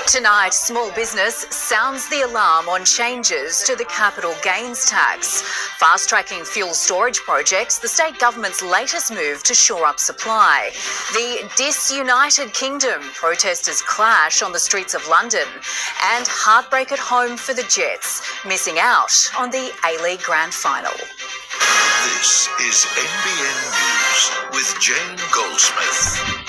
Tonight, small business sounds the alarm on changes to the capital gains tax. Fast-tracking fuel storage projects, the state government's latest move to shore up supply. The disunited kingdom, protesters clash on the streets of London. And heartbreak at home for the Jets, missing out on the A-League Grand Final. This is NBN News with Jane Goldsmith.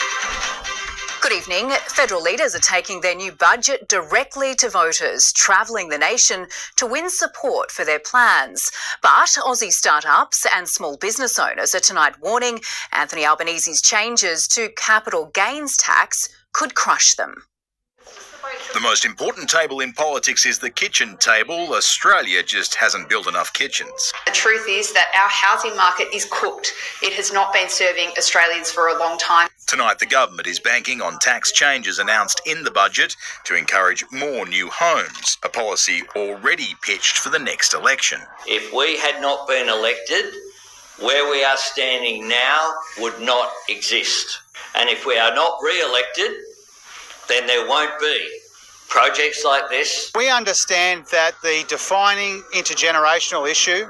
Good evening. Federal leaders are taking their new budget directly to voters, travelling the nation to win support for their plans. But Aussie startups and small business owners are tonight warning Anthony Albanese's changes to capital gains tax could crush them. The most important table in politics is the kitchen table. Australia just hasn't built enough kitchens. The truth is that our housing market is cooked. It has not been serving Australians for a long time. Tonight, the government is banking on tax changes announced in the budget to encourage more new homes, a policy already pitched for the next election. If we had not been elected, where we are standing now would not exist. And if we are not re-elected, then there won't be projects like this. We understand that the defining intergenerational issue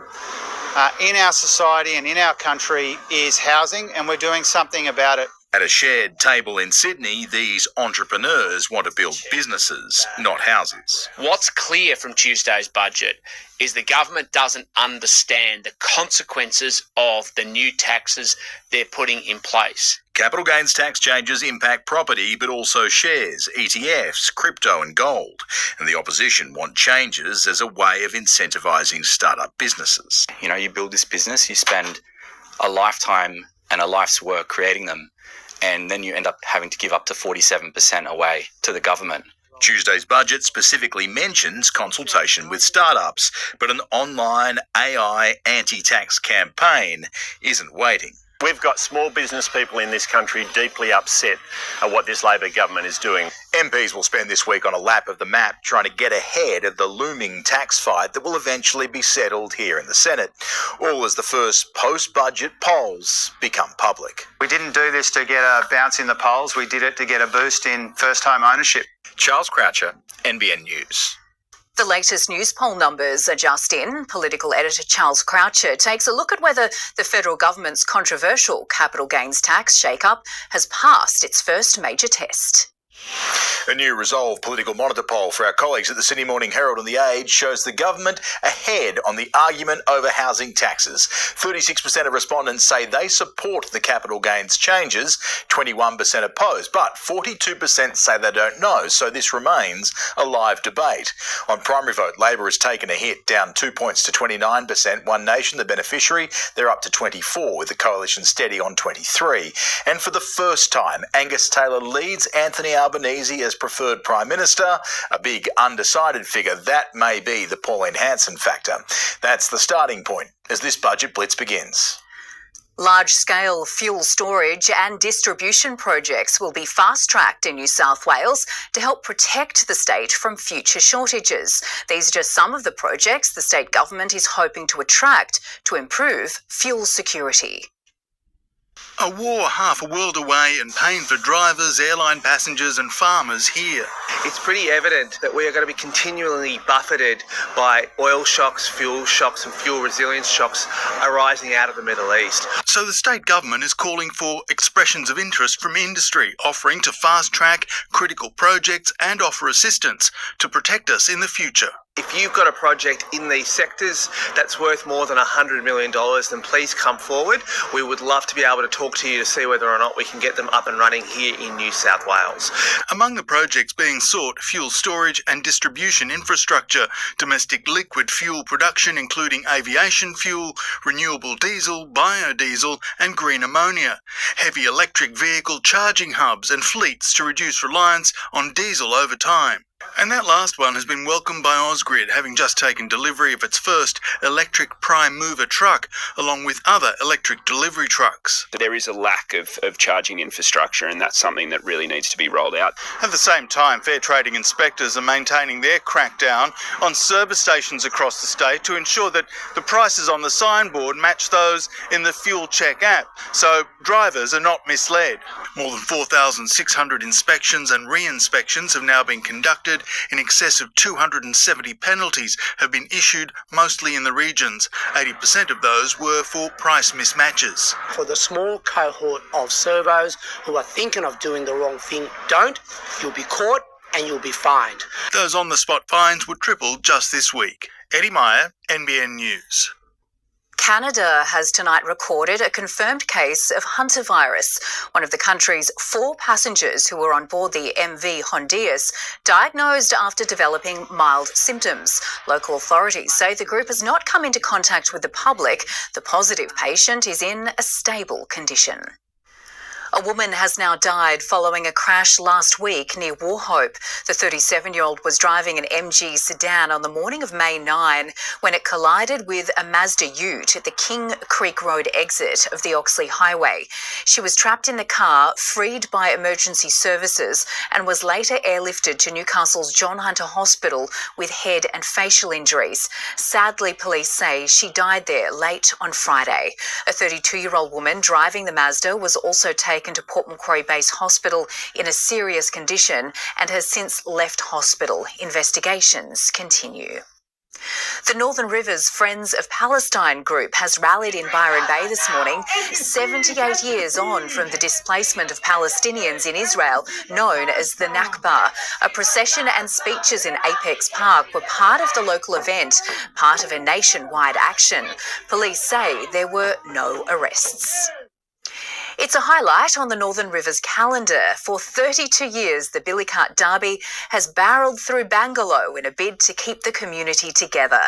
in our society and in our country is housing, and we're doing something about it. At a shared table in Sydney, these entrepreneurs want to build businesses, not houses. What's clear from Tuesday's budget is the government doesn't understand the consequences of the new taxes they're putting in place. Capital gains tax changes impact property, but also shares, ETFs, crypto and gold. And the opposition want changes as a way of incentivising startup businesses. You know, you build this business, you spend a lifetime and a life's work creating them, and then you end up having to give up to 47% away to the government. Tuesday's budget specifically mentions consultation with startups, but an online AI anti-tax campaign isn't waiting. We've got small business people in this country deeply upset at what this Labor government is doing. MPs will spend this week on a lap of the map trying to get ahead of the looming tax fight that will eventually be settled here in the Senate, all as the first post-budget polls become public. We didn't do this to get a bounce in the polls, we did it to get a boost in first-home ownership. Charles Croucher, NBN News. The latest news poll numbers are just in. Political editor Charles Croucher takes a look at whether the federal government's controversial capital gains tax shake-up has passed its first major test. A new Resolve political monitor poll for our colleagues at the Sydney Morning Herald and The Age shows the government ahead on the argument over housing taxes. 36% of respondents say they support the capital gains changes, 21% oppose, but 42% say they don't know, so this remains a live debate. On primary vote, Labor has taken a hit, down 2 points to 29%. One Nation, the beneficiary, they're up to 24, with the coalition steady on 23. And for the first time, Angus Taylor leads Anthony Albanese as preferred Prime Minister, a big undecided figure. That may be the Pauline Hanson factor. That's the starting point as this budget blitz begins. Large-scale fuel storage and distribution projects will be fast-tracked in New South Wales to help protect the state from future shortages. These are just some of the projects the state government is hoping to attract to improve fuel security. A war half a world away and pain for drivers, airline passengers and farmers here. It's pretty evident that we are going to be continually buffeted by oil shocks, fuel shocks and fuel resilience shocks arising out of the Middle East. So the state government is calling for expressions of interest from industry, offering to fast-track critical projects and offer assistance to protect us in the future. If you've got a project in these sectors that's worth more than $100 million, then please come forward. We would love to be able to talk to you to see whether or not we can get them up and running here in New South Wales. Among the projects being sought, fuel storage and distribution infrastructure, domestic liquid fuel production including aviation fuel, renewable diesel, biodiesel and green ammonia, heavy electric vehicle charging hubs and fleets to reduce reliance on diesel over time. And that last one has been welcomed by Ausgrid, having just taken delivery of its first electric prime mover truck, along with other electric delivery trucks. There is a lack of charging infrastructure, and that's something that really needs to be rolled out. At the same time, fair trading inspectors are maintaining their crackdown on service stations across the state to ensure that the prices on the signboard match those in the Fuel Check app, so drivers are not misled. More than 4,600 inspections and re-inspections have now been conducted. In excess of 270 penalties have been issued, mostly in the regions. 80% of those were for price mismatches. For the small cohort of servos who are thinking of doing the wrong thing, don't. You'll be caught and you'll be fined. Those on-the-spot fines were tripled just this week. Eddie Meyer, NBN News. Canada has tonight recorded a confirmed case of Hunter virus. One of the country's 4 passengers who were on board the MV Hondias diagnosed after developing mild symptoms. Local authorities say the group has not come into contact with the public. The positive patient is in a stable condition. A woman has now died following a crash last week near Wauchope. The 37-year-old was driving an MG sedan on the morning of May 9 when it collided with a Mazda Ute at the King Creek Road exit of the Oxley Highway. She was trapped in the car, freed by emergency services, and was later airlifted to Newcastle's John Hunter Hospital with head and facial injuries. Sadly, police say she died there late on Friday. A 32-year-old woman driving the Mazda was also taken to Port Macquarie Base Hospital in a serious condition and has since left hospital. Investigations continue. The Northern Rivers Friends of Palestine group has rallied in Byron Bay this morning, 78 years on from the displacement of Palestinians in Israel, known as the Nakba. A procession and speeches in Apex Park were part of the local event, part of a nationwide action. Police say there were no arrests. It's a highlight on the Northern Rivers calendar. For 32 years, the Billy Cart Derby has barrelled through Bangalow in a bid to keep the community together.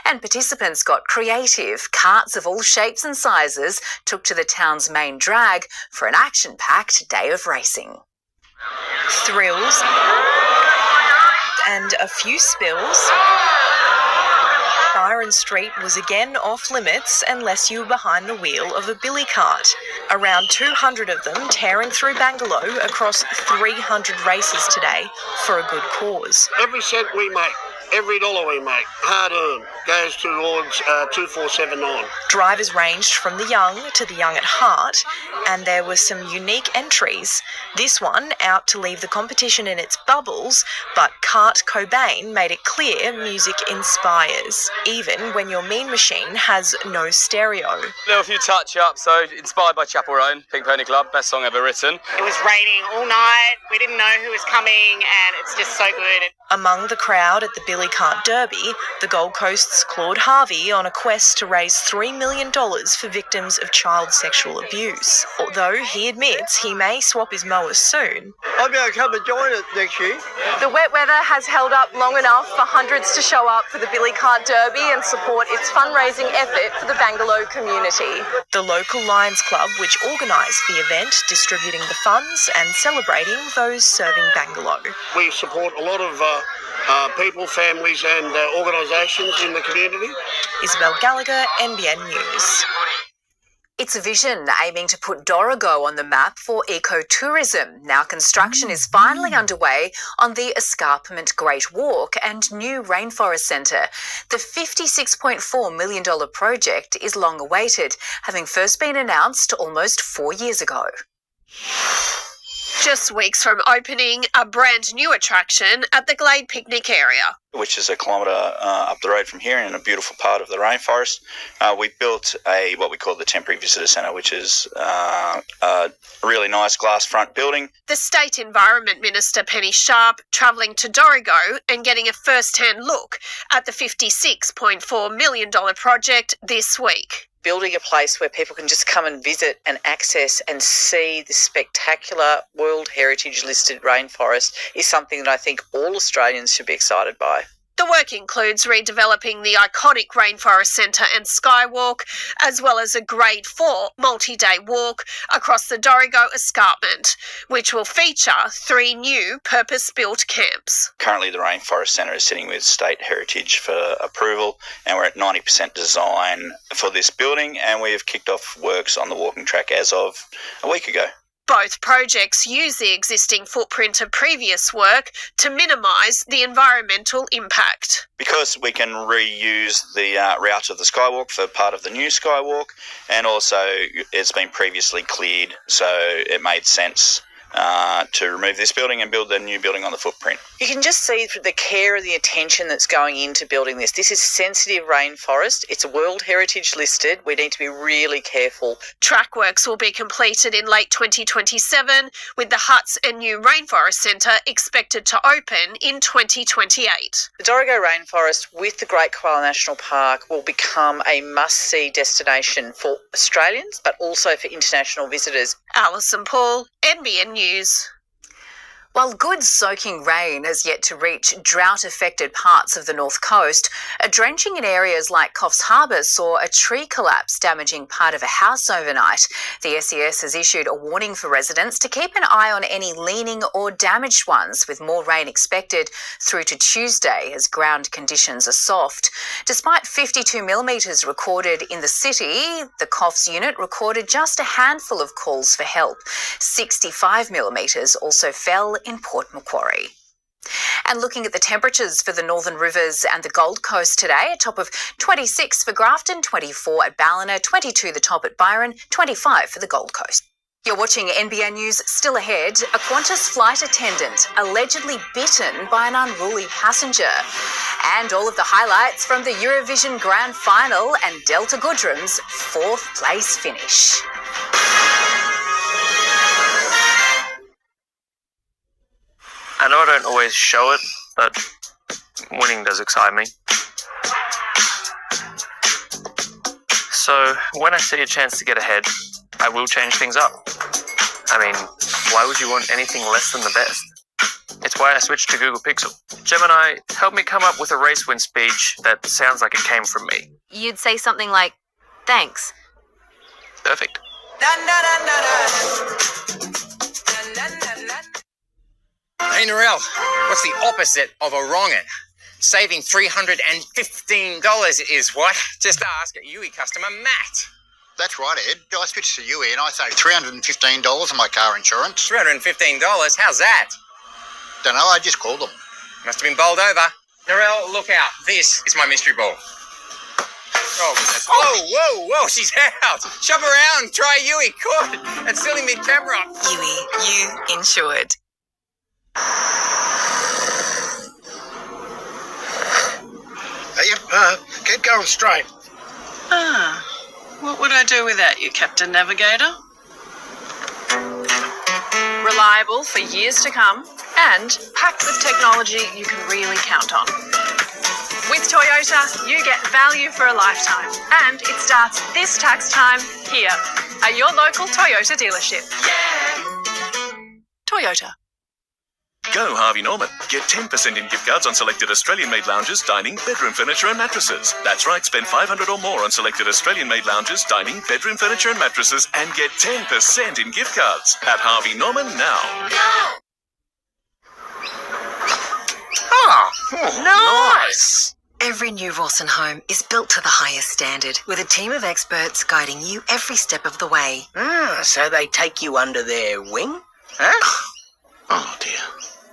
And participants got creative. Carts of all shapes and sizes took to the town's main drag for an action-packed day of racing. Thrills and a few spills. Byron Street was again off limits unless you were behind the wheel of a billy cart. Around 200 of them tearing through Bangalow across 300 races today for a good cause. Every cent we make, every dollar we make, hard-earned, goes towards 2479. Drivers ranged from the young to the young at heart, and there were some unique entries. This one out to leave the competition in its bubbles, but Cart Cobain made it clear music inspires, even when your mean machine has no stereo. There were a few touch-ups, so inspired by Chapel Roan, Pink Pony Club, best song ever written. It was raining all night, we didn't know who was coming, and it's just so good. Among the crowd at the Billy Cart Derby, the Gold Coast's Claude Harvey on a quest to raise $3 million for victims of child sexual abuse. Although he admits he may swap his mowers soon. I'll be able to come and join it next year. The wet weather has held up long enough for hundreds to show up for the Billy Cart Derby and support its fundraising effort for the Bangalow community. The local Lions Club, which organised the event, distributing the funds and celebrating those serving Bangalow. We support a lot of people, families and organisations in the community. Isabel Gallagher, NBN News. It's a vision aiming to put Dorrigo on the map for ecotourism. Now construction is finally underway on the Escarpment Great Walk and new Rainforest Centre. The $56.4 million project is long awaited, having first been announced almost 4 years ago. Just weeks from opening a brand new attraction at the Glade Picnic area, which is a kilometre up the road from here in a beautiful part of the rainforest. We built what we call the Temporary Visitor Centre, which is a really nice glass front building. The State Environment Minister Penny Sharp travelling to Dorrigo and getting a first-hand look at the $56.4 million project this week. Building a place where people can just come and visit and access and see the spectacular World Heritage listed rainforest is something that I think all Australians should be excited by. The work includes redeveloping the iconic Rainforest Centre and Skywalk, as well as a Grade 4 multi-day walk across the Dorrigo Escarpment, which will feature 3 new purpose-built camps. Currently, the Rainforest Centre is sitting with State Heritage for approval, and we're at 90% design for this building, and we have kicked off works on the walking track as of a week ago. Both projects use the existing footprint of previous work to minimise the environmental impact. Because we can reuse the route of the Skywalk for part of the new Skywalk, and also it's been previously cleared, so it made sense to remove this building and build the new building on the footprint. You can just see the care and the attention that's going into building this. This is sensitive rainforest. It's World Heritage listed. We need to be really careful. Track works will be completed in late 2027, with the huts and new Rainforest Centre expected to open in 2028. The Dorrigo Rainforest with the Great Koala National Park will become a must-see destination for Australians, but also for international visitors. Alison Paul, NBN News. While good soaking rain has yet to reach drought-affected parts of the North Coast, a drenching in areas like Coffs Harbour saw a tree collapse damaging part of a house overnight. The SES has issued a warning for residents to keep an eye on any leaning or damaged ones, with more rain expected through to Tuesday as ground conditions are soft. Despite 52 millimetres recorded in the city, the Coffs unit recorded just a handful of calls for help. 65 millimetres also fell in Port Macquarie. And looking at the temperatures for the Northern Rivers and the Gold Coast today, a top of 26 for Grafton, 24 at Ballina, 22 the top at Byron, 25 for the Gold Coast. You're watching NBN News. Still ahead, a Qantas flight attendant allegedly bitten by an unruly passenger. And all of the highlights from the Eurovision Grand Final and Delta Goodrum's 4th place finish. I know I don't always show it, but winning does excite me. So when I see a chance to get ahead, I will change things up. I mean, why would you want anything less than the best? It's why I switched to Google Pixel. Gemini, help me come up with a race win speech that sounds like it came from me. You'd say something like, thanks. Perfect. Hey Narelle, what's the opposite of a wrongin'? Saving $315 is what? Just ask UE customer Matt. That's right, Ed. I switched to UE and I saved $315 on my car insurance. $315? How's that? Don't know, I just called them. Must have been bowled over. Narelle, look out. This is my mystery ball. Oh, goodness. Whoa, she's out. Shove around. Try UE. Good. That's silly mid-camera. UE, you insured. Yep, keep going straight. What would I do without you, Captain Navigator? Reliable for years to come and packed with technology you can really count on. With Toyota, you get value for a lifetime, and it starts this tax time here at your local Toyota dealership. Yeah! Toyota. Go Harvey Norman. Get 10% in gift cards on selected Australian-made lounges, dining, bedroom furniture and mattresses. That's right, spend $500 or more on selected Australian-made lounges, dining, bedroom furniture and mattresses and get 10% in gift cards at Harvey Norman now. Nice! Every new Rawson home is built to the highest standard, with a team of experts guiding you every step of the way. So they take you under their wing? Huh? Oh dear.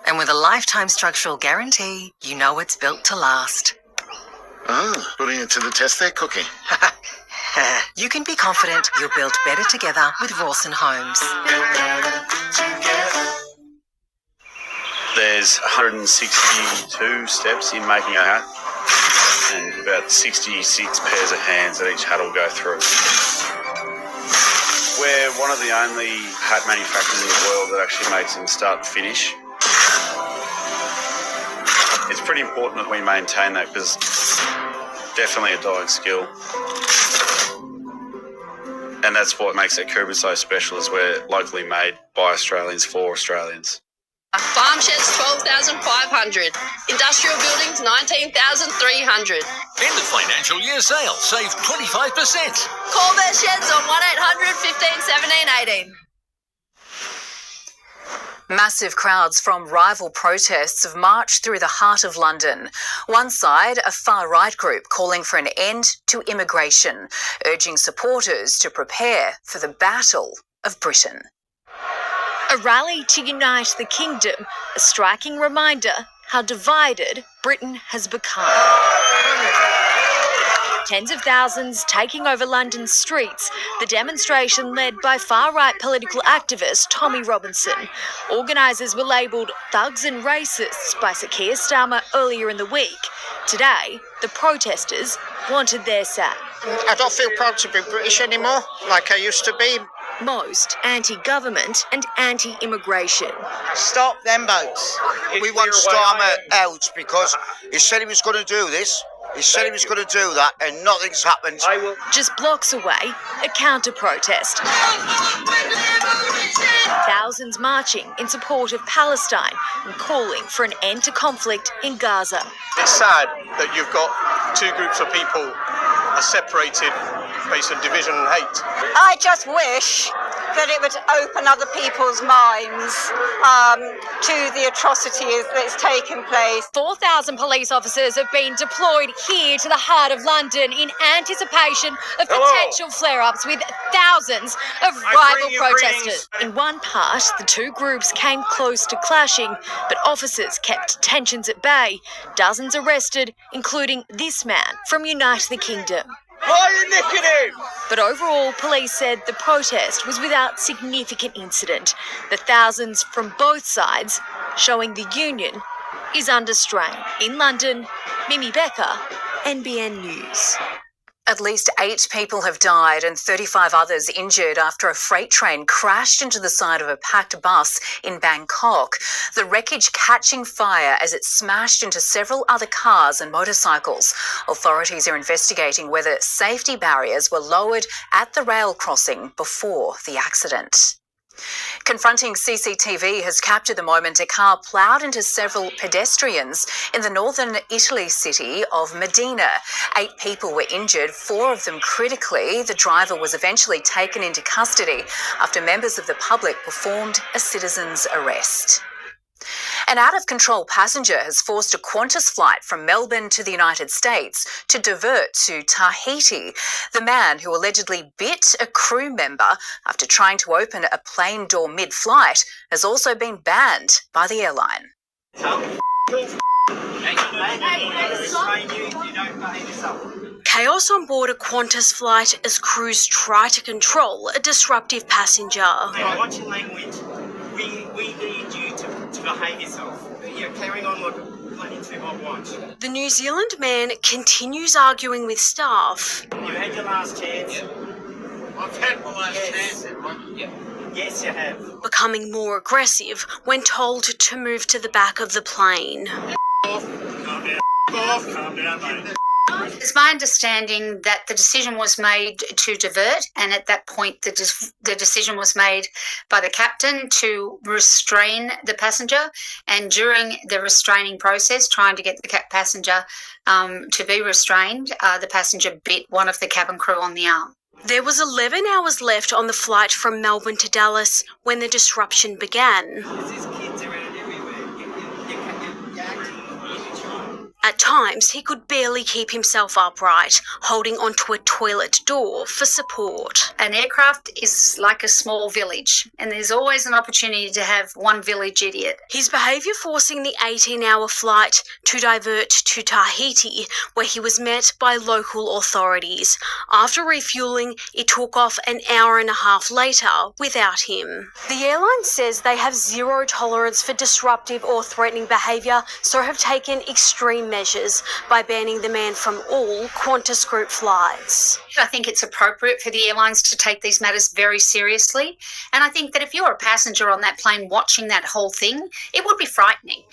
And with a lifetime structural guarantee, you know it's built to last. Putting it to the test there, Cookie. You can be confident you're built better together with Rawson Homes. There's 162 steps in making a hat and about 66 pairs of hands that each hat will go through. We're one of the only hat manufacturers in the world that actually makes them start to finish. It's pretty important that we maintain that because definitely a dying skill. And that's what makes our Kuba so special, is we're locally made by Australians for Australians. Farm sheds 12,500. Industrial buildings 19,300. End of financial year sale. Save 25%. Call their sheds on 1800 15 17 18. Massive crowds from rival protests have marched through the heart of London. One side, a far-right group calling for an end to immigration, urging supporters to prepare for the Battle of Britain. A rally to unite the kingdom, a striking reminder how divided Britain has become. Tens of thousands taking over London's streets, the demonstration led by far-right political activist Tommy Robinson. Organisers were labelled thugs and racists by Sir Keir Starmer earlier in the week. Today, the protesters wanted their say. I don't feel proud to be British anymore, like I used to be. Most anti-government and anti-immigration. Stop them boats. We want Starmer out because he said he was going to do this. He said he was going to do that and nothing's happened. Just blocks away, a counter-protest. Thousands marching in support of Palestine and calling for an end to conflict in Gaza. It's sad that you've got two groups of people are separated based on division and hate. I just wish that it would open other people's minds to the atrocities that's taken place. 4,000 police officers have been deployed here to the heart of London in anticipation of potential flare-ups with thousands of rival protesters. In one part, the two groups came close to clashing, but officers kept tensions at bay. Dozens arrested, including this man from Unite the Kingdom. Why are you nicking him? But overall, police said the protest was without significant incident. The thousands from both sides showing the union is under strain. In London, Mimi Becker, NBN News. At least 8 people have died and 35 others injured after a freight train crashed into the side of a packed bus in Bangkok. The wreckage catching fire as it smashed into several other cars and motorcycles. Authorities are investigating whether safety barriers were lowered at the rail crossing before the accident. Confronting CCTV has captured the moment a car ploughed into several pedestrians in the northern Italy city of Modena. 8 people were injured, 4 of them critically. The driver was eventually taken into custody after members of the public performed a citizen's arrest. An out-of-control passenger has forced a Qantas flight from Melbourne to the United States to divert to Tahiti. The man who allegedly bit a crew member after trying to open a plane door mid-flight has also been banned by the airline. Chaos on board a Qantas flight as crews try to control a disruptive passenger. Watch your language. We need you to behave yourself. You're carrying on like a bloody two-hot watch. The New Zealand man continues arguing with staff. You've had your last chance. I've had my last chance, everyone. Yes, you have. Becoming more aggressive when told to move to the back of the plane. Calm down, mate. It's my understanding that the decision was made to divert, and at that point the decision was made by the captain to restrain the passenger, and during the restraining process, trying to get the passenger to be restrained, the passenger bit one of the cabin crew on the arm. There was 11 hours left on the flight from Melbourne to Dallas when the disruption began. At times, he could barely keep himself upright, holding onto a toilet door for support. An aircraft is like a small village, and there's always an opportunity to have one village idiot. His behaviour forcing the 18-hour flight to divert to Tahiti, where he was met by local authorities. After refuelling, it took off an hour and a half later without him. The airline says they have zero tolerance for disruptive or threatening behaviour, so have taken extreme measures by banning the man from all Qantas Group flights. I think it's appropriate for the airlines to take these matters very seriously, and I think that if you're a passenger on that plane watching that whole thing, it would be frightening.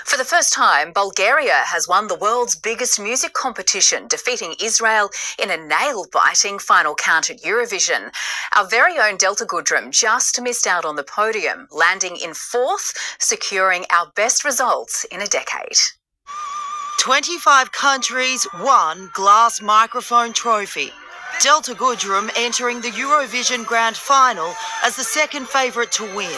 For the first time, Bulgaria has won the world's biggest music competition, defeating Israel in a nail-biting final count at Eurovision. Our very own Delta Goodrum just missed out on the podium, landing in 4th, securing our best results in a decade. 25 countries, one glass microphone trophy. Delta Goodrum entering the Eurovision Grand Final as the second favourite to win.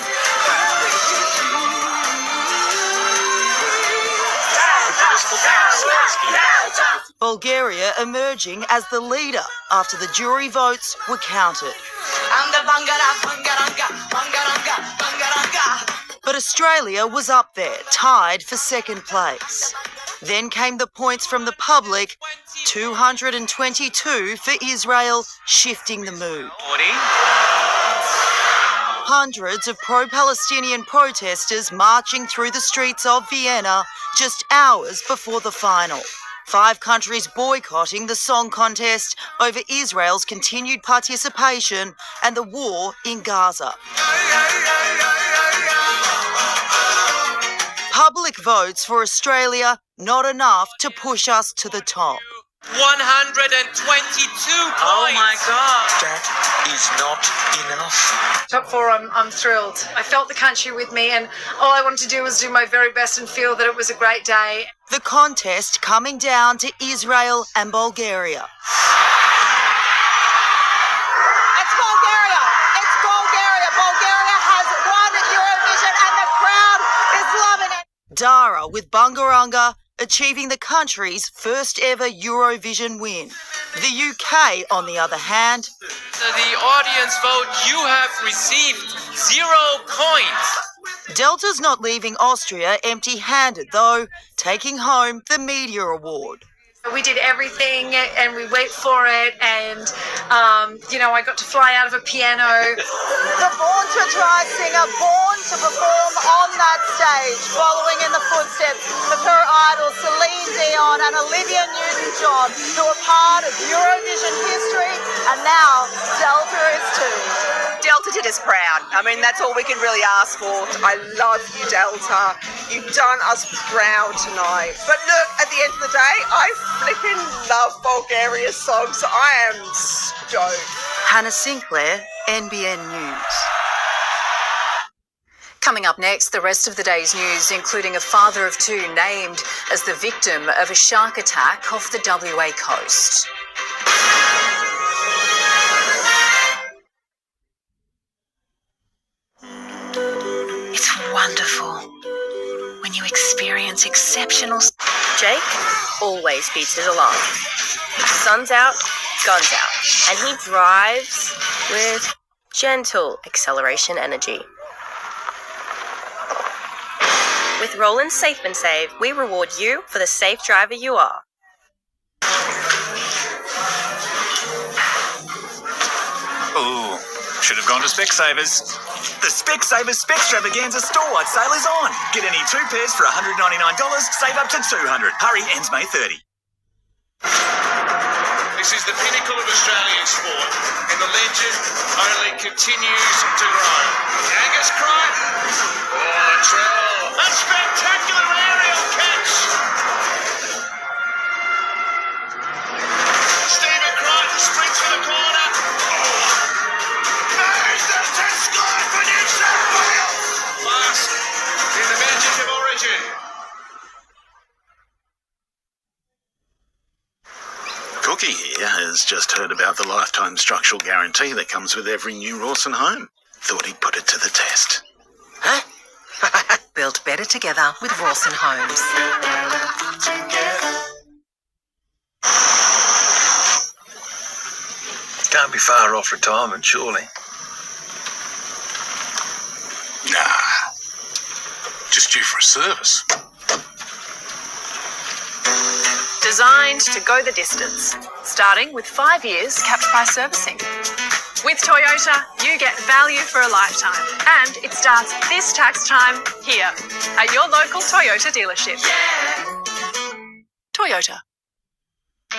Bulgaria emerging as the leader after the jury votes were counted. But Australia was up there, tied for second place. Then came the points from the public, 222 for Israel, shifting the mood. Hundreds of pro-Palestinian protesters marching through the streets of Vienna just hours before the final. 5 countries boycotting the song contest over Israel's continued participation and the war in Gaza. Public votes for Australia, not enough to push us to the top. 122 points. Oh my God. That is not enough. Top 4, I'm thrilled. I felt the country with me, and all I wanted to do was do my very best and feel that it was a great day. The contest coming down to Israel and Bulgaria. It's Bulgaria. It's Bulgaria. Bulgaria has won Eurovision and the crowd is loving it. Dara with Bungaranga achieving the country's first ever Eurovision win. The UK, on the other hand, The audience vote, you have received 0 points. Delta's not leaving Austria empty-handed though, taking home the Media Award. We did everything and we wait for it, and I got to fly out of a piano. The Born to Try singer, born to perform on that stage, following in the footsteps of her idols Celine Dion and Olivia Newton-John, who are part of Eurovision history, and now Delta is too. Delta did us proud. I mean, that's all we can really ask for. I love you, Delta. You've done us proud tonight. But look, at the end of the day, I flipping love Bulgaria's songs. So I am stoked. Hannah Sinclair, NBN News. Coming up next, the rest of the day's news, including a father of 2 named as the victim of a shark attack off the WA coast. It's wonderful when you experience exceptional... Jake always beats his alarm. Sun's out, guns out. And he drives with gentle acceleration energy. With Roland's Safe and Save, we reward you for the safe driver you are. Ooh, should have gone to Specsavers. The Specsavers Spextravaganza store sale is on. Get any 2 pairs for $199, save up to $200. Hurry, ends May 30. This is the pinnacle of Australian sport, and the legend only continues to grow. Angus Crichton. Oh, Trell. A spectacular aerial catch. Stephen Crichton sprints for the corner. Moves to score for New South Wales. Last in the magic of origin. Cookie here has just heard about the lifetime structural guarantee that comes with every new Rawson home. Thought he'd put it to the test. Huh? Built better together with Rawson Homes. Can't be far off retirement, surely. Nah. Just due for a service. Designed to go the distance, starting with 5 years capped price servicing. With Toyota, you get value for a lifetime, and it starts this tax time here at your local Toyota dealership. Toyota.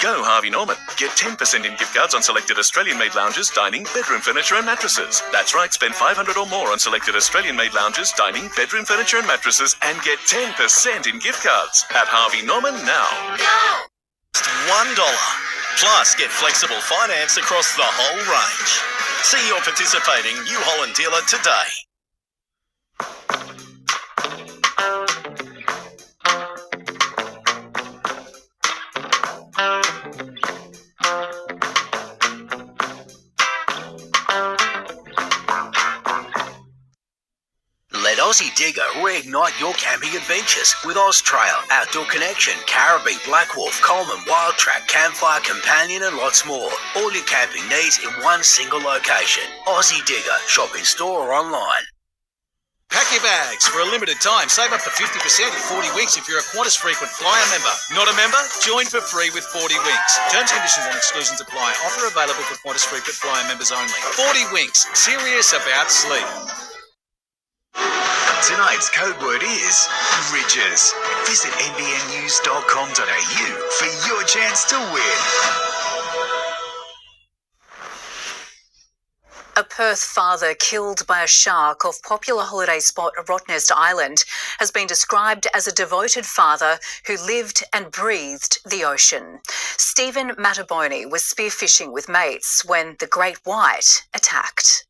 Go Harvey Norman. Get 10% in gift cards on selected Australian-made lounges, dining, bedroom furniture and mattresses. That's right, spend $500 or more on selected Australian-made lounges, dining, bedroom furniture and mattresses and get 10% in gift cards at Harvey Norman now. Just $1. Plus, get flexible finance across the whole range. See your participating New Holland dealer today. Let Aussie Digger reignite your camping adventures with Austrail, Outdoor Connection, Caribbean, Black Wolf, Coleman, Wild Track, Campfire, Companion and lots more. All your camping needs in one single location. Aussie Digger. Shop in store or online. Pack your bags. For a limited time, save up to 50% in 40 weeks if you're a Qantas Frequent Flyer member. Not a member? Join for free with 40 winks. Terms, conditions and exclusions apply. Offer available for Qantas Frequent Flyer members only. 40 winks. Serious about sleep. Tonight's code word is Ridges. Visit nbnnews.com.au for your chance to win. A Perth father killed by a shark off popular holiday spot Rottnest Island has been described as a devoted father who lived and breathed the ocean. Stephen Mattaboni was spearfishing with mates when the great white attacked.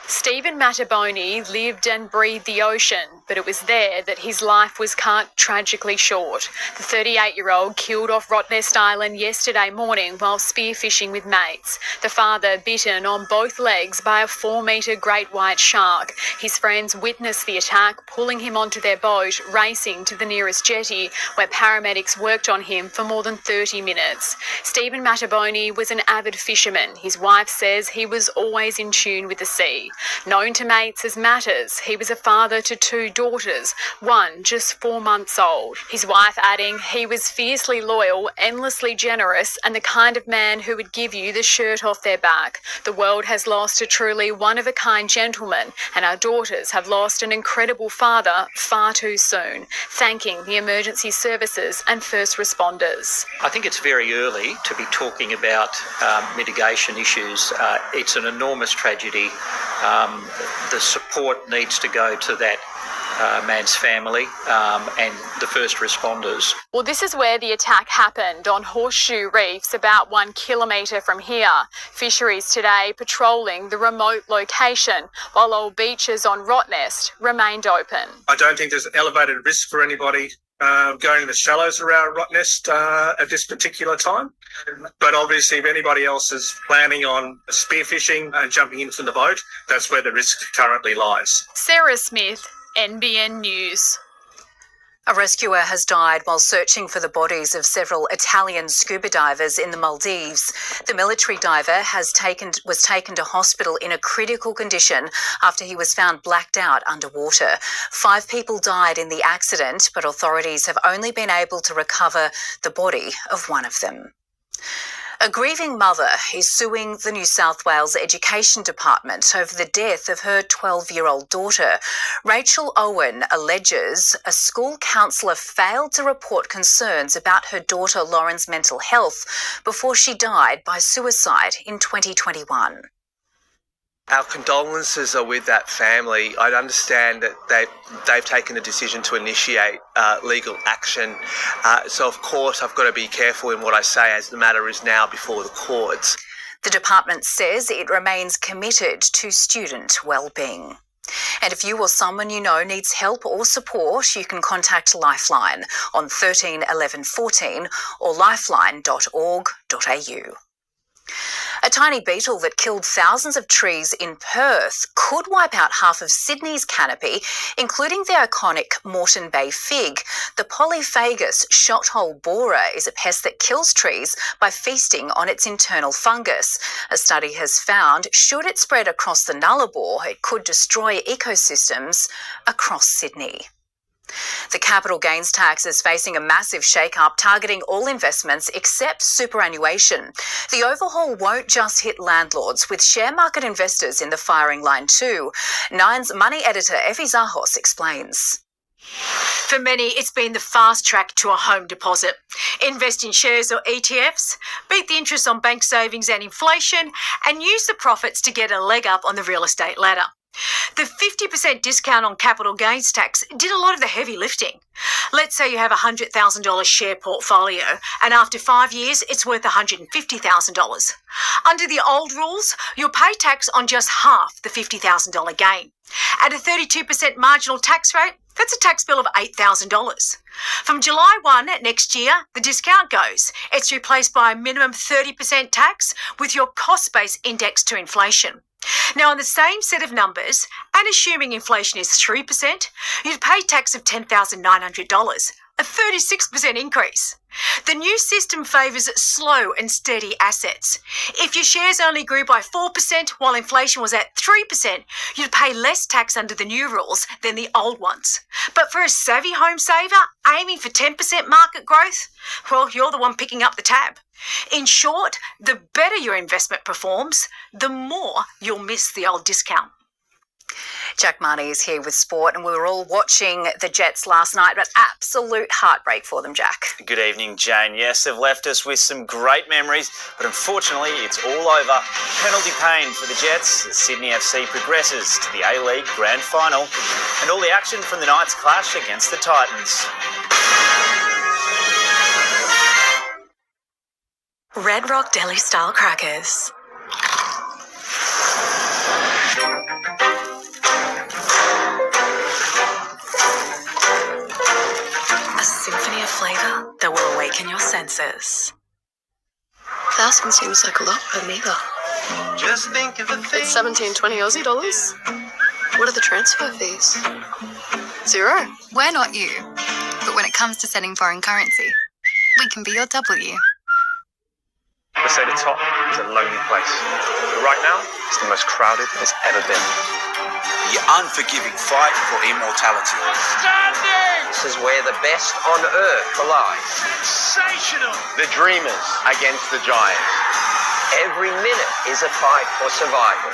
Stephen Mattaboni lived and breathed the ocean, but it was there that his life was cut tragically short. The 38-year-old killed off Rottnest Island yesterday morning while spearfishing with mates. The father bitten on both legs by a 4-metre great white shark. His friends witnessed the attack, pulling him onto their boat, racing to the nearest jetty, where paramedics worked on him for more than 30 minutes. Stephen Mattaboni was an avid fisherman. His wife says he was always in tune with the sea. Known to mates as Matters, he was a father to 2 daughters, one just 4 months old. His wife adding he was fiercely loyal, endlessly generous, and the kind of man who would give you the shirt off their back. The world has lost a truly one-of-a-kind gentleman, and our daughters have lost an incredible father far too soon, thanking the emergency services and first responders. I think it's very early to be talking about mitigation issues. It's an enormous tragedy. The support needs to go to that man's family and the first responders. Well, this is where the attack happened, on Horseshoe Reefs, about 1 kilometre from here. Fisheries today patrolling the remote location, while old beaches on Rottnest remained open. I don't think there's elevated risk for anybody going in the shallows around Rottnest at this particular time. But obviously, if anybody else is planning on spearfishing and jumping into the boat, that's where the risk currently lies. Sarah Smith, NBN News. A rescuer has died while searching for the bodies of several Italian scuba divers in the Maldives. The military diver was taken to hospital in a critical condition after he was found blacked out underwater. 5 people died in the accident, but authorities have only been able to recover the body of one of them. A grieving mother is suing the New South Wales Education Department over the death of her 12-year-old daughter. Rachel Owen alleges a school counsellor failed to report concerns about her daughter Lauren's mental health before she died by suicide in 2021. Our condolences are with that family. I understand that they've taken the decision to initiate legal action. So, of course, I've got to be careful in what I say as the matter is now before the courts. The department says it remains committed to student wellbeing. And if you or someone you know needs help or support, you can contact Lifeline on 13 11 14 or lifeline.org.au. A tiny beetle that killed thousands of trees in Perth could wipe out half of Sydney's canopy, including the iconic Moreton Bay fig. The polyphagous shot-hole borer is a pest that kills trees by feasting on its internal fungus. A study has found, should it spread across the Nullarbor, it could destroy ecosystems across Sydney. The capital gains tax is facing a massive shake-up targeting all investments except superannuation. The overhaul won't just hit landlords, with share market investors in the firing line too. Nine's money editor Effie Zahos explains. For many, it's been the fast track to a home deposit. Invest in shares or ETFs, beat the interest on bank savings and inflation, and use the profits to get a leg up on the real estate ladder. The 50% discount on capital gains tax did a lot of the heavy lifting. Let's say you have a $100,000 share portfolio and after 5 years it's worth $150,000. Under the old rules, you'll pay tax on just half the $50,000 gain. At a 32% marginal tax rate, that's a tax bill of $8,000. From July 1 next year, the discount goes. It's replaced by a minimum 30% tax with your cost base indexed to inflation. Now, on the same set of numbers, and assuming inflation is 3%, you'd pay tax of $10,900, a 36% increase. The new system favours slow and steady assets. If your shares only grew by 4% while inflation was at 3%, you'd pay less tax under the new rules than the old ones. But for a savvy home saver aiming for 10% market growth, well, you're the one picking up the tab. In short, the better your investment performs, the more you'll miss the old discount. Jack Mahony is here with sport, and we were all watching the Jets last night, but absolute heartbreak for them, Jack. Good evening, Jane. Yes, they've left us with some great memories, but unfortunately it's all over. Penalty pain for the Jets as Sydney FC progresses to the A-League Grand Final, and all the action from the night's clash against the Titans. Red Rock Deli style crackers. A symphony of flavour that will awaken your senses. 1,000 seems like a lot, but neither. Just think of the thing. It's 17, 20 Aussie dollars. What are the transfer fees? 0. We're not you, but when it comes to setting foreign currency, we can be your W. They say the top is a lonely place, but right now it's the most crowded it's ever been. The unforgiving fight for immortality. Standing! This is where the best on earth collide. Sensational! The dreamers against the giants. Every minute is a fight for survival.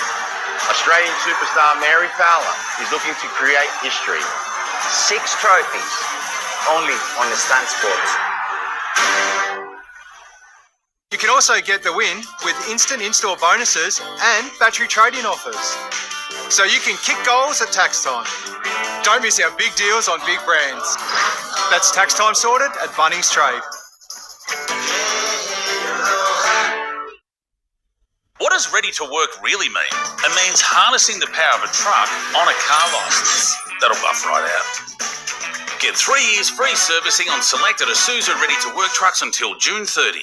Australian superstar Mary Fowler is looking to create history. 6 trophies, only on the Stan Sports. You can also get the win with instant in-store bonuses and battery trade-in offers. So you can kick goals at tax time. Don't miss our big deals on big brands. That's tax time sorted at Bunnings Trade. What does ready to work really mean? It means harnessing the power of a truck on a car licence. That'll buff right out. Get 3 years free servicing on selected Isuzu ready to work trucks until June 30.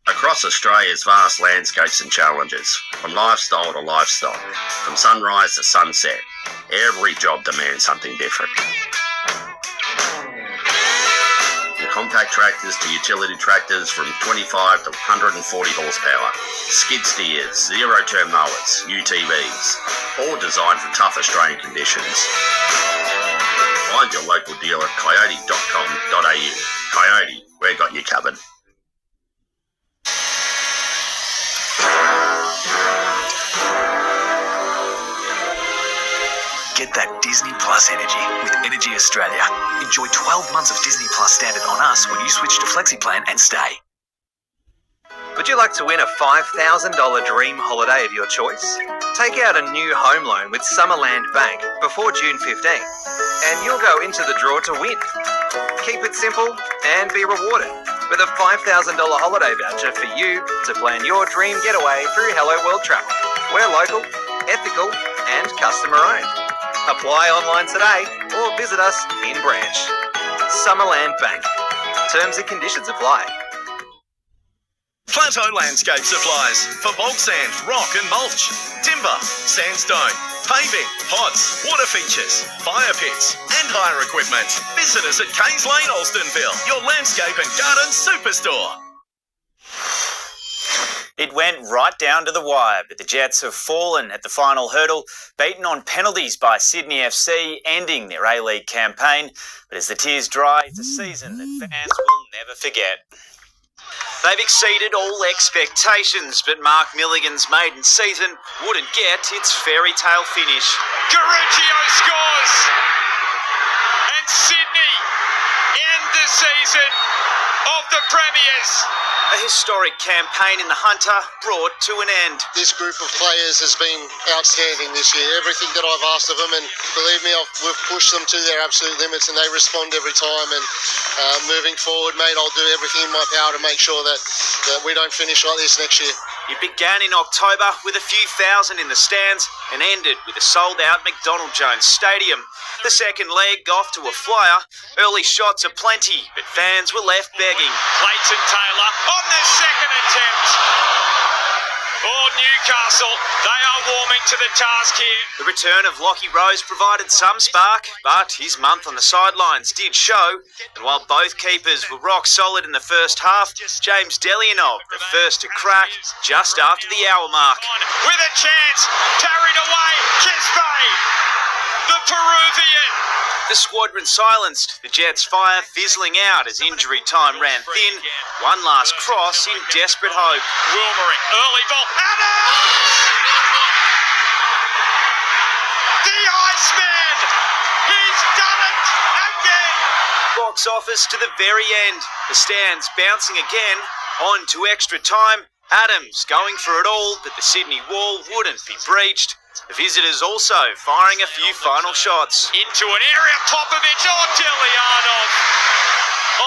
Across Australia's vast landscapes and challenges, from lifestyle to lifestyle, from sunrise to sunset, every job demands something different. From compact tractors to utility tractors from 25 to 140 horsepower, skid steers, zero-turn mowers, UTVs, all designed for tough Australian conditions. Find your local dealer at coyote.com.au. Coyote, we've got you covered. Get that Disney Plus energy with Energy Australia. Enjoy 12 months of Disney Plus standard on us when you switch to FlexiPlan and stay. Would you like to win a $5,000 dream holiday of your choice? Take out a new home loan with Summerland Bank before June 15, and you'll go into the draw to win. Keep it simple and be rewarded with a $5,000 holiday voucher for you to plan your dream getaway through Hello World Travel. We're local, ethical, and customer owned. Apply online today or visit us in branch. Summerland Bank. Terms and conditions apply. Plateau Landscape Supplies for bulk sand, rock and mulch, timber, sandstone, paving, pots, water features, fire pits and hire equipment. Visit us at Kays Lane, Alstonville, your landscape and garden superstore. It went right down to the wire, but the Jets have fallen at the final hurdle, beaten on penalties by Sydney FC, ending their A-League campaign. But as the tears dry, it's a season that fans will never forget. They've exceeded all expectations, but Mark Milligan's maiden season wouldn't get its fairy tale finish. Garruggio scores, and Sydney end the season of the Premiers. A historic campaign in the Hunter brought to an end. This group of players has been outstanding this year. Everything that I've asked of them, and believe me, we've pushed them to their absolute limits, and they respond every time. And moving forward, mate, I'll do everything in my power to make sure that we don't finish like this next year. It began in October with a few thousand in the stands and ended with a sold-out McDonald Jones Stadium. The second leg off to a flyer. Early shots aplenty, but fans were left begging. Clayton Taylor on the second attempt. For Newcastle, they are warming to the task here. The return of Lockie Rose provided some spark, but his month on the sidelines did show. And while both keepers were rock solid in the first half, James Delianov, the first to crack just after the hour mark. With a chance, carried away, Kisbay, the Peruvian. The squadron silenced, the Jets' fire fizzling out as injury time ran thin. One last cross in desperate hope. Wilmering, early ball, Adams! The Iceman! He's done it again! Box office to the very end. The stands bouncing again. On to extra time. Adams going for it all, but the Sydney wall wouldn't be breached. The visitors also firing a few final shots. Into an area, Popovich, Delianov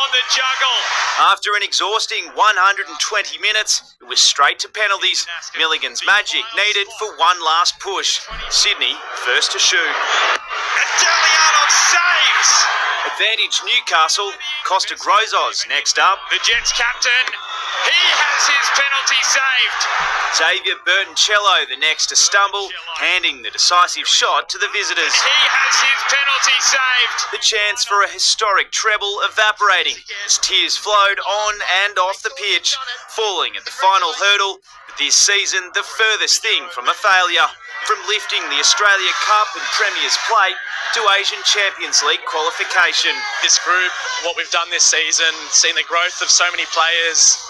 on the juggle. After an exhausting 120 minutes, it was straight to penalties. Milligan's magic needed for one last push. Sydney first to shoot. And Delianov saves. Advantage Newcastle. Costa Grozos next up. The Jets captain, he has his penalty saved. Xavier Bertoncello the next to stumble, handing the decisive shot to the visitors. He has his penalty saved. The chance for a historic treble evaporating as tears flowed on and off the pitch, falling at the final hurdle. But this season, the furthest thing from a failure. From lifting the Australia Cup and Premier's plate to Asian Champions League qualification. This group, what we've done this season, seen the growth of so many players,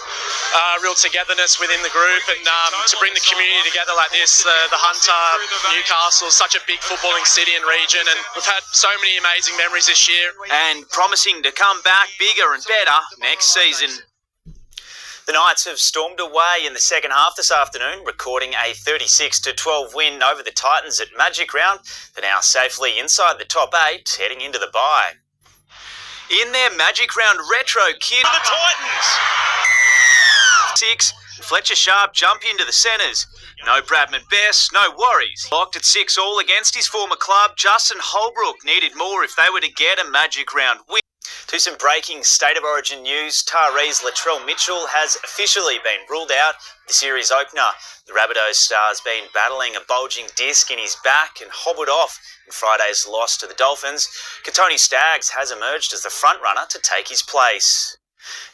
real togetherness within the group, and to bring the community together like this, the Hunter, Newcastle, such a big footballing city and region, and we've had so many amazing memories this year. And promising to come back bigger and better next season. The Knights have stormed away in the second half this afternoon, recording a 36-12 win over the Titans at Magic Round. They're now safely inside the top 8, heading into the bye. In their Magic Round retro kit, for the Titans! 6, Fletcher Sharp jump into the centres. No Bradman Best, no worries. Locked at 6-all against his former club, Justin Holbrook needed more if they were to get a Magic Round win. To some breaking State of Origin news, Tyrese Latrell Mitchell has officially been ruled out the series opener. The Rabbitohs star's been battling a bulging disc in his back and hobbled off in Friday's loss to the Dolphins. Katoni Staggs has emerged as the front-runner to take his place.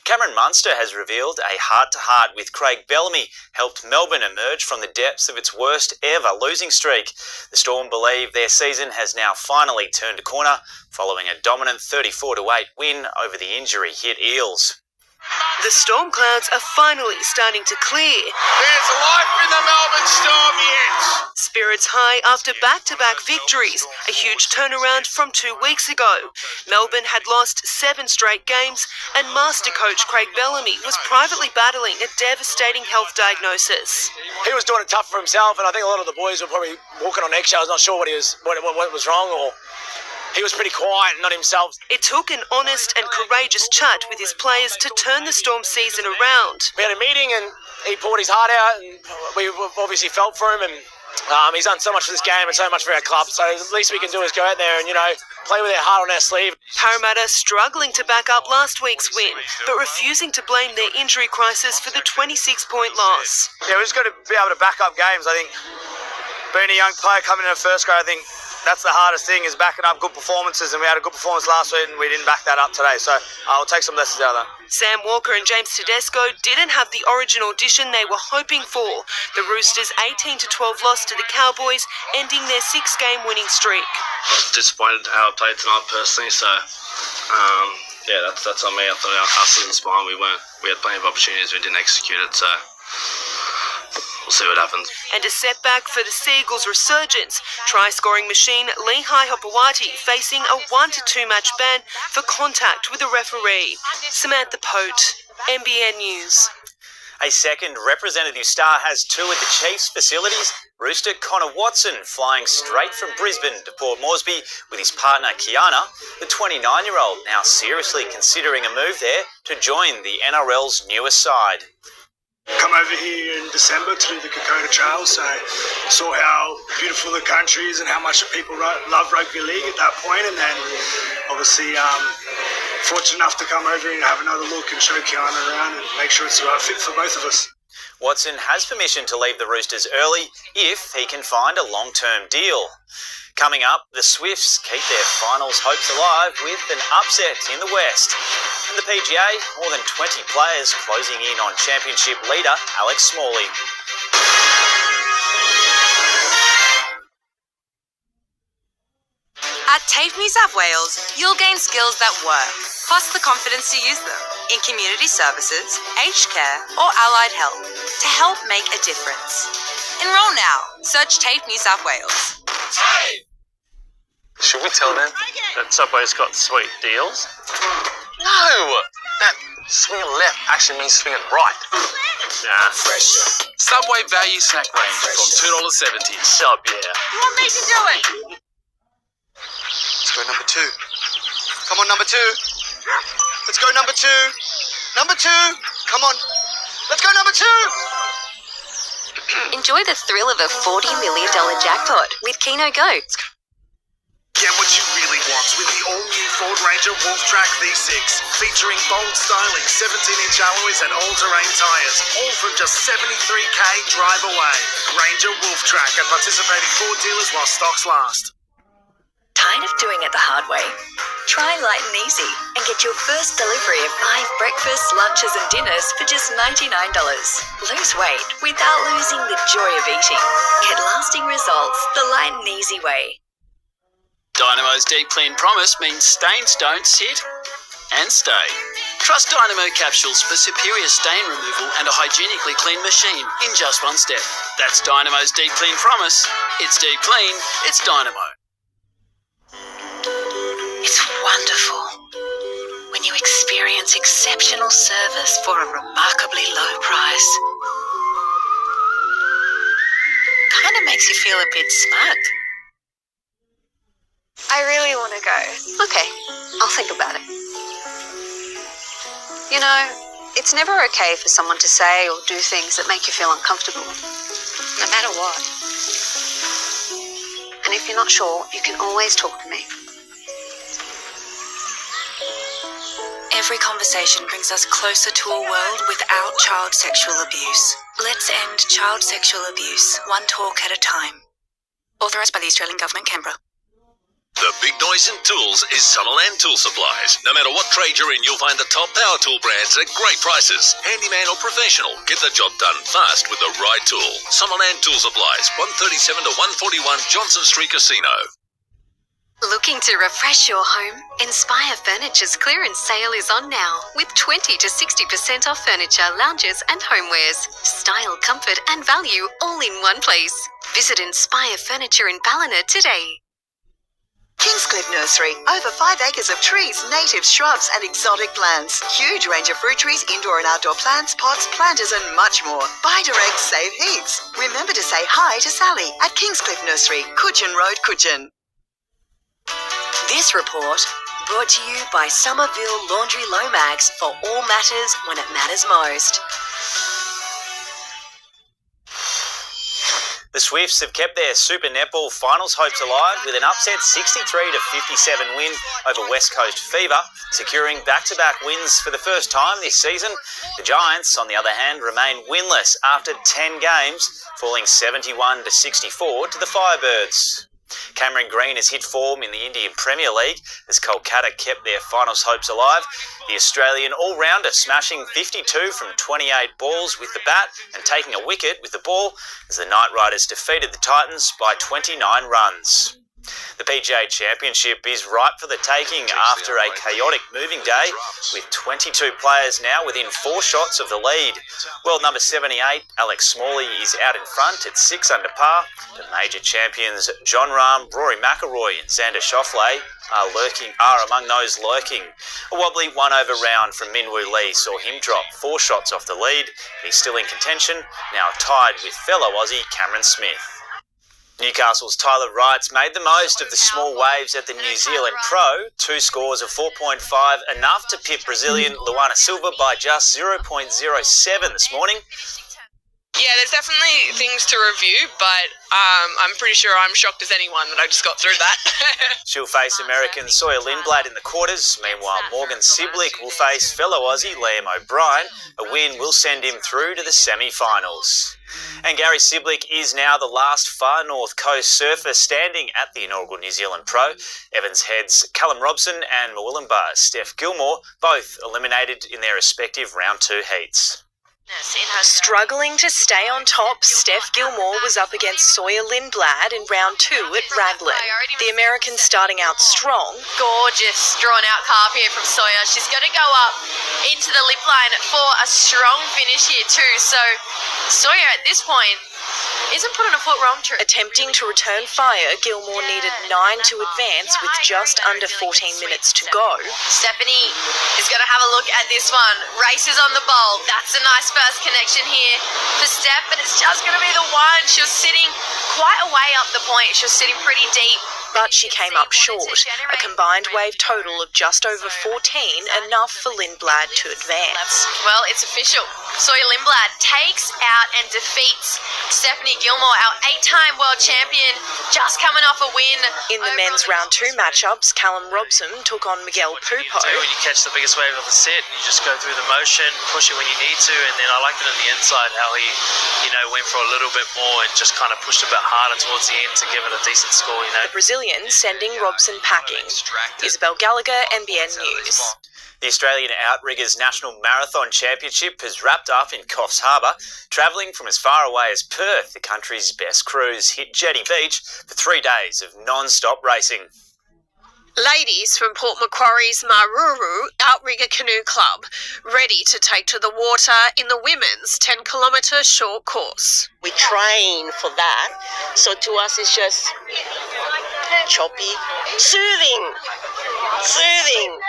Cameron Munster has revealed a heart-to-heart with Craig Bellamy helped Melbourne emerge from the depths of its worst ever losing streak. The Storm believe their season has now finally turned a corner following a dominant 34-8 win over the injury-hit Eels. The storm clouds are finally starting to clear. There's life in the Melbourne Storm yet. Spirits high after back-to-back victories, a huge turnaround from 2 weeks ago. Melbourne had lost 7 straight games, and master coach Craig Bellamy was privately battling a devastating health diagnosis. He was doing it tough for himself, and I think a lot of the boys were probably walking on eggshells, not sure what was wrong, or he was pretty quiet and not himself. It took an honest and courageous chat with his players to turn the Storm season around. We had a meeting and he poured his heart out, and we obviously felt for him, and he's done so much for this game and so much for our club, so the least we can do is go out there and, play with our heart on our sleeve. Parramatta struggling to back up last week's win, but refusing to blame their injury crisis for the 26-point loss. Yeah, we just got to be able to back up games. I think being a young player coming in the first grade, I think that's the hardest thing, is backing up good performances, and we had a good performance last week and we didn't back that up today, so I'll take some lessons out of that. Sam Walker and James Tedesco didn't have the origin audition they were hoping for. The Roosters' 18-12 loss to the Cowboys, ending their 6-game winning streak. I was disappointed how I played tonight personally, so yeah, that's on me. I thought our hustle and spine, we had plenty of opportunities, we didn't execute it, so we'll see what happens. And a setback for the Seagulls' resurgence. Try-scoring machine Lehigh Hopewati facing a 1-2 match ban for contact with a referee. Samantha Pote, NBN News. A second representative star has toured the Chiefs' facilities. Rooster Connor Watson flying straight from Brisbane to Port Moresby with his partner Kiana, the 29-year-old now seriously considering a move there to join the NRL's newest side. Come over here in December to do the Kokoda Trail, so saw how beautiful the country is and how much people love rugby league at that point, and then obviously fortunate enough to come over and have another look and show Kiana around and make sure it's the right fit for both of us. Watson has permission to leave the Roosters early if he can find a long-term deal. Coming up, the Swifts keep their finals hopes alive with an upset in the West. In the PGA, more than 20 players closing in on championship leader Alex Smalley. At TAFE New South Wales, you'll gain skills that work, plus the confidence to use them in community services, aged care, or allied health to help make a difference. Enroll now. Search TAFE New South Wales. Should we tell them that Subway's got sweet deals? No! That swing it left actually means swing it right. Nah. Subway value snack range from $2.70. Sub, yeah. You want me to do it? Let's go number 2. Come on, number 2. Let's go number 2. Number 2. Come on. Let's go number 2. Enjoy the thrill of a $40 million jackpot with Keno Go. Get what you really want with the all-new Ford Ranger Wolf Track V6, featuring bold styling, 17-inch alloys and all-terrain tyres, all from just 73k drive away. Ranger Wolf Track at participating Ford dealers while stocks last. Tired of doing it the hard way? Try Light and Easy and get your first delivery of 5 breakfasts, lunches and dinners for just $99. Lose weight without losing the joy of eating. Get lasting results the Light and Easy way. Dynamo's Deep Clean Promise means stains don't sit and stay. Trust Dynamo capsules for superior stain removal and a hygienically clean machine in just one step. That's Dynamo's Deep Clean Promise. It's deep clean, it's Dynamo. It's wonderful when you experience exceptional service for a remarkably low price. Kind of makes you feel a bit smug. I really want to go. Okay, I'll think about it. You know, it's never okay for someone to say or do things that make you feel uncomfortable, no matter what. And if you're not sure, you can always talk to me. Every conversation brings us closer to a world without child sexual abuse. Let's end child sexual abuse, one talk at a time. Authorised by the Australian Government, Canberra. The big noise in tools is Summerland Tool Supplies. No matter what trade you're in, you'll find the top power tool brands at great prices. Handyman or professional, get the job done fast with the right tool. Summerland Tool Supplies, 137 to 141 Johnson Street Casino. Looking to refresh your home? Inspire Furniture's clearance sale is on now with 20 to 60% off furniture, lounges and homewares. Style, comfort and value all in one place. Visit Inspire Furniture in Ballina today. Kingscliff Nursery. Over 5 acres of trees, native shrubs and exotic plants. Huge range of fruit trees, indoor and outdoor plants, pots, planters and much more. Buy direct, save heaps. Remember to say hi to Sally at Kingscliff Nursery, Coogin Road, Coogin. This report brought to you by Somerville Laundry Lomax for all matters when it matters most. The Swifts have kept their Super Netball finals hopes alive with an upset 63-57 win over West Coast Fever, securing back-to-back wins for the first time this season. The Giants, on the other hand, remain winless after 10 games, falling 71-64 to the Firebirds. Cameron Green has hit form in the Indian Premier League as Kolkata kept their finals hopes alive. The Australian all-rounder smashing 52 from 28 balls with the bat and taking a wicket with the ball as the Knight Riders defeated the Titans by 29 runs. The PGA Championship is ripe for the taking after a chaotic moving day, with 22 players now within 4 shots of the lead. World number 78, Alex Smalley, is out in front at 6 under par. The major champions John Rahm, Rory McIlroy and Xander Schauffele are among those lurking. A wobbly one-over round from Minwoo Lee saw him drop 4 shots off the lead. He's still in contention, now tied with fellow Aussie Cameron Smith. Newcastle's Tyler Wrights made the most of the small waves at the New Zealand Pro. 2 scores of 4.5, enough to pip Brazilian Luana Silva by just 0.07 this morning. Yeah, there's definitely things to review, but I'm pretty sure I'm shocked as anyone that I just got through that. She'll face American Sawyer Lindblad in the quarters. Meanwhile, Morgan Siblick will face fellow Aussie Liam O'Brien. A win will send him through to the semi-finals. And Gary Siblick is now the last far north coast surfer standing at the inaugural New Zealand Pro. Evans Heads Callum Robson and Murwillumbah's Steph Gilmore both eliminated in their respective round 2 heats. Struggling to stay on top, Steph Gilmore was up against Sawyer Lindblad in round 2 at Raglan. The American starting out strong. Gorgeous drawn-out carve here from Sawyer. She's going to go up into the lip line for a strong finish here too. So Sawyer at this point isn't putting a foot wrong. Attempting to return fire, Gilmore needed 9 to advance with just under 14 minutes to go. Stephanie is going to have a look at this one. Races on the bowl. That's a nice first connection here for Steph, but it's just going to be the one. She was sitting quite a way up the point. She was sitting pretty deep. But she came up short. A combined wave total of just over 14, enough for Lindblad to advance. Well, it's official. Sawyer Lindblad takes out and defeats Stephanie Gilmore, our 8-time world champion, just coming off a win. In the men's round 2 matchups, Callum Robson took on Miguel Pupo. When you catch the biggest wave of the set, you just go through the motion, push it when you need to, and then I liked it on the inside how he, went for a little bit more and just kind of pushed a bit harder towards the end to give it a decent score, The Brazilian sending Robson packing. Isabel Gallagher, NBN News. The Australian Outriggers National Marathon Championship has wrapped up in Coffs Harbour. Travelling from as far away as Perth, the country's best crews hit Jetty Beach for 3 days of non-stop racing. Ladies from Port Macquarie's Maruru Outrigger Canoe Club, ready to take to the water in the women's 10-kilometre short course. We train for that, so to us it's just choppy, soothing,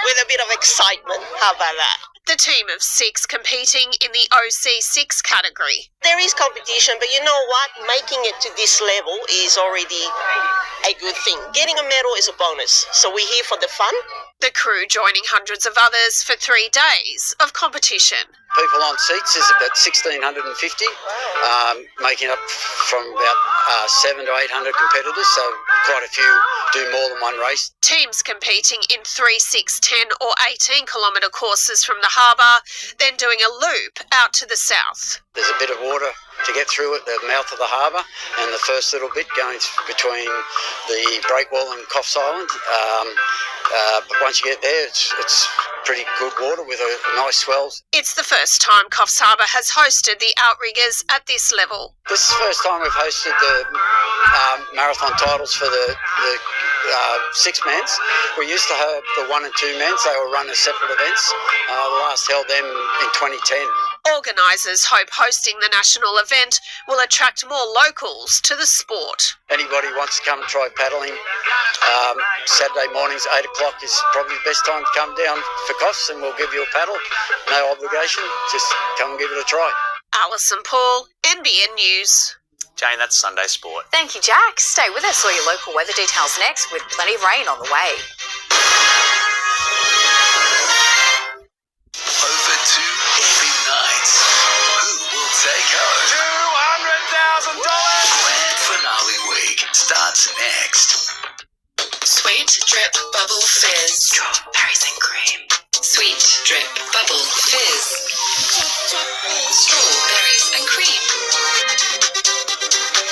with a bit of excitement. How about that? The team of 6 competing in the OC6 category. There is competition, but you know what? Making it to this level is already a good thing. Getting a medal is a bonus, so we're here for the fun. The crew joining hundreds of others for 3 days of competition. People on seats is about 1,650, making up from about 700 to 800 competitors, so quite a few do more than one race. Teams competing in 3, 6, 10 or 18-kilometre courses from the harbour, then doing a loop out to the south. There's a bit of water to get through at the mouth of the harbour, and the first little bit going between the breakwall and Coffs Island. But once you get there, it's pretty good water with a nice swells. It's the first time Coffs Harbour has hosted the Outriggers at this level. This is the first time we've hosted the marathon titles for the 6-mans. We used to have the 1 and 2 mans. They were run as separate events. The last held them in 2010. Organisers hope hosting the national event will attract more locals to the sport. Anybody wants to come and try paddling, Saturday mornings, 8 o'clock is probably the best time to come down for Coffs, and we'll give you a paddle. No obligation, just come and give it a try. Alison Paul, NBN News. Jane, that's Sunday Sport. Thank you, Jack. Stay with us. All your local weather details next, with plenty of rain on the way. Over 2 big nights. Who will take home? $200,000! Grand finale week starts next. Sweet Drip Bubble Fizz. Strawberries and cream. Sweet Drip Bubble Fizz. Strawberries and cream.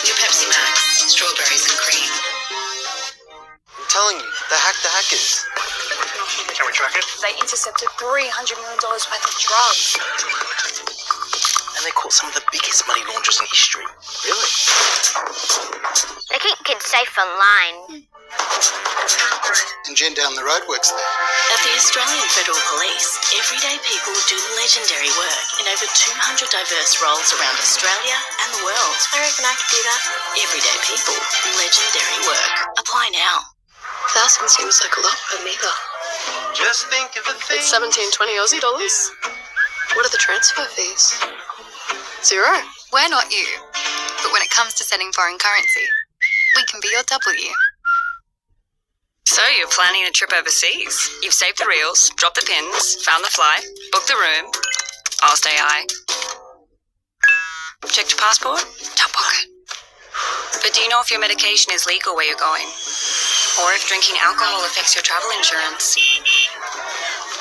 New Pepsi Max. Strawberries and cream. I'm telling you, they hacked the hackers. Can we track it? They intercepted $300 million worth of drugs. And they caught some of the biggest money launderers in history. Really? They keep kids safe online. And Jen down the road works there. At the Australian Federal Police, everyday people do legendary work in over 200 diverse roles around Australia and the world. I reckon I could do that. Everyday people, legendary work. Apply now. 1,000 seems like a lot for me, though. Just think of the thing. It's 17, 20 Aussie dollars. What are the transfer fees? 0. We're not you, but when it comes to sending foreign currency, we can be your W. So you're planning a trip overseas. You've saved the reels, dropped the pins, found the flight, booked the room. I'll stay high. Checked your passport? Top pocket. But do you know if your medication is legal where you're going? Or if drinking alcohol affects your travel insurance?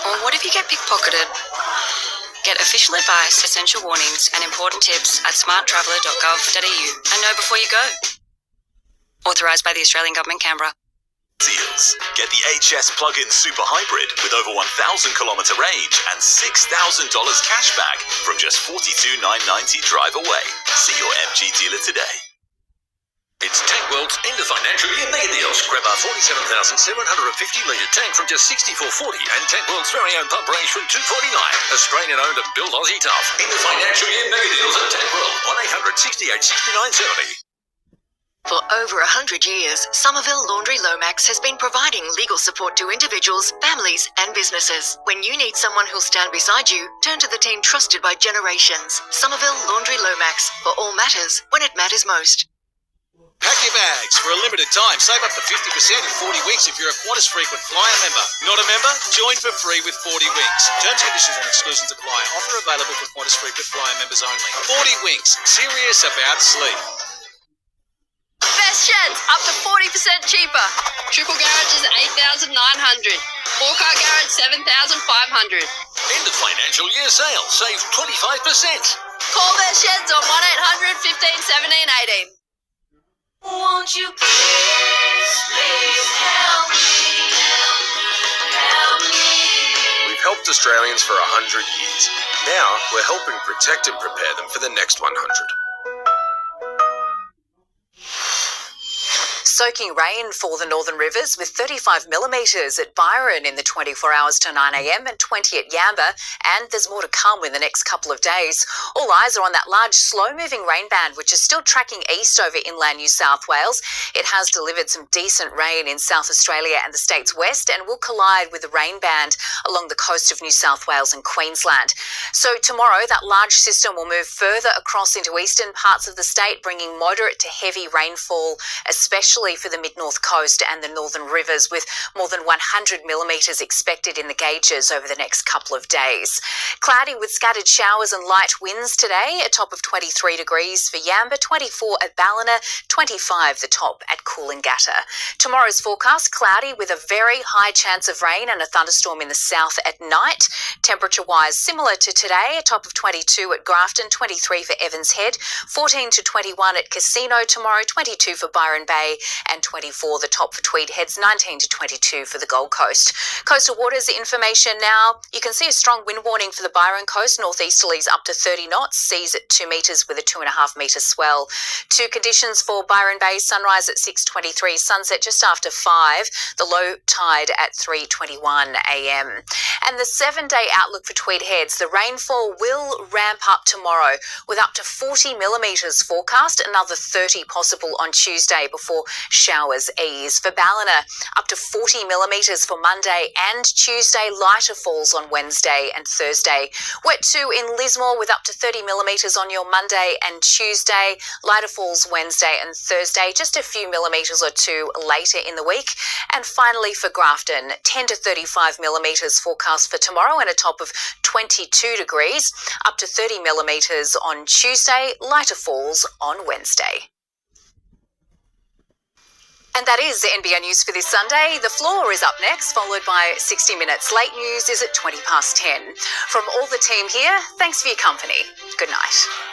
Or what if you get pickpocketed? Get official advice, essential warnings, and important tips at smarttraveller.gov.au and know before you go. Authorised by the Australian Government, Canberra. Deals. Get the HS plug-in super hybrid with over 1,000 kilometre range and $6,000 cash back from just $42,990 drive away. See your MG dealer today. It's Tank World's end of financial year mega deals. Grab our 47,750 litre tank from just $64.40 and Tank World's very own pump range from $249. Australian owned and built Aussie tough. End of financial year mega deals at Tank World. 1-800 68 69 70. For over 100 years, Somerville Laundry Lomax has been providing legal support to individuals, families and businesses. When you need someone who'll stand beside you, turn to the team trusted by generations. Somerville Laundry Lomax, for all matters when it matters most. Pack your bags. For a limited time, save up to 50% in 40 weeks if you're a Qantas Frequent Flyer member. Not a member? Join for free with 40 weeks. Terms, conditions and exclusions apply. Offer available for Qantas Frequent Flyer members only. 40 weeks. Serious about sleep. Best sheds, up to 40% cheaper. Triple garage is $8,900. 4-car garage, $7,500. End of financial year sale. Save 25%. Call Best Sheds on 1-800 15 17 18. Won't you please, please help me, help me. We've helped Australians for 100 years. Now we're helping protect and prepare them for the next 100. Soaking rain for the northern rivers with 35 millimetres at Byron in the 24 hours to 9 a.m. and 20 at Yamba, and there's more to come in the next couple of days. All eyes are on that large slow-moving rain band which is still tracking east over inland New South Wales. It has delivered some decent rain in South Australia and the state's west and will collide with the rain band along the coast of New South Wales and Queensland. So tomorrow that large system will move further across into eastern parts of the state, bringing moderate to heavy rainfall, especially for the mid-north coast and the northern rivers, with more than 100 millimetres expected in the gauges over the next couple of days. Cloudy with scattered showers and light winds today, a top of 23 degrees for Yamba, 24 at Ballina, 25 the top at Coolangatta. Tomorrow's forecast, cloudy with a very high chance of rain and a thunderstorm in the south at night. Temperature-wise, similar to today, a top of 22 at Grafton, 23 for Evans Head, 14 to 21 at Casino tomorrow, 22 for Byron Bay, and 24 the top for Tweed Heads, 19 to 22 for the Gold Coast. Coastal waters information now. You can see a strong wind warning for the Byron coast, northeasterlies up to 30 knots, seas at 2 metres with a 2.5 metre swell. To conditions for Byron Bay, sunrise at 6:23, sunset just after 5, the low tide at 3:21 a.m. And the 7-day outlook for Tweed Heads, the rainfall will ramp up tomorrow with up to 40 millimetres forecast, another 30 possible on Tuesday before showers ease. For Ballina, up to 40 millimetres for Monday and Tuesday, lighter falls on Wednesday and Thursday. Wet too in Lismore with up to 30 millimetres on your Monday and Tuesday, lighter falls Wednesday and Thursday, just a few millimetres or two later in the week. And finally for Grafton, 10 to 35 millimetres forecast for tomorrow and a top of 22 degrees, up to 30 millimetres on Tuesday, lighter falls on Wednesday. And that is the NBN News for this Sunday. The Floor is up next, followed by 60 Minutes. Late News is at 10:20. From all the team here, thanks for your company. Good night.